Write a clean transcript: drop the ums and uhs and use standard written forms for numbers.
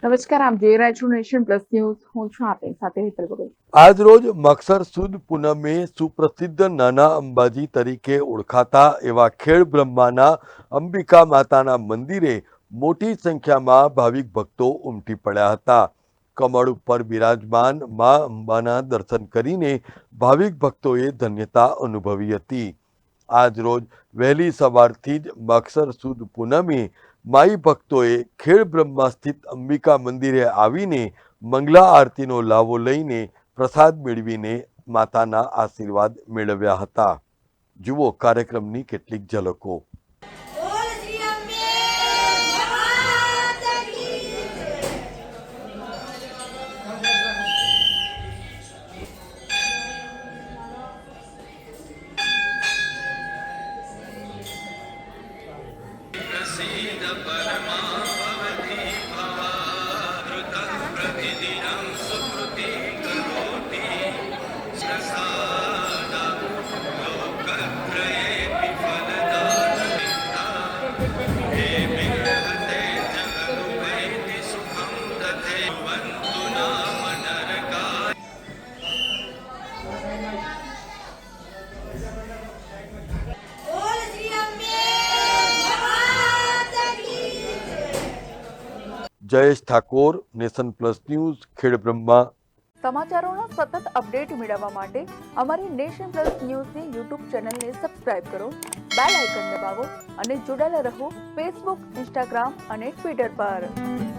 નમસ્કાર, આપ જોઈ રહ્યા છો નેશન પ્લસ ન્યૂઝ. હું છું આપની સાથે હેતલ ભગત. આજ રોજ મકસર સુદ પૂનમે સુપ્રસિદ્ધ નાના અંબાજી તરીકે ઓળખાતા એવા ખેડ બ્રહ્માના અંબિકા માતાના મંદિરે મોટી સંખ્યામાં ભાવિક ભક્તો ઉમટી પડ્યા હતા. કમળ ઉપર બિરાજમાન મા અંબાના દર્શન કરીને ભાવિક ભક્તોએ ધન્યતા અનુભવી હતી. આજ રોજ વહેલી સવારથી જ મકસર સુદ પૂનમે માઈ ભક્તોએ ખેડ બ્રહ્મા સ્થિત અંબિકા મંદિરે આવીને મંગલા આરતીનો લાવો લઈને પ્રસાદ મેળવીને માતાના આશીર્વાદ મેળવ્યા હતા. જુઓ કાર્યક્રમની કેટલીક ઝલકો. Jayesh Thakor, nation plus news, Khed Brahma. સમાચારોના સતત અપડેટ મેળવવા માટે અમારી નેશન પ્લસ ન્યૂઝની યુટ્યુબ ચેનલને સબસ્ક્રાઇબ કરો, બેલ આઇકન દબાવો અને જોડાયેલા રહો ફેસબુક, ઇન્સ્ટાગ્રામ અને ટ્વિટર પર.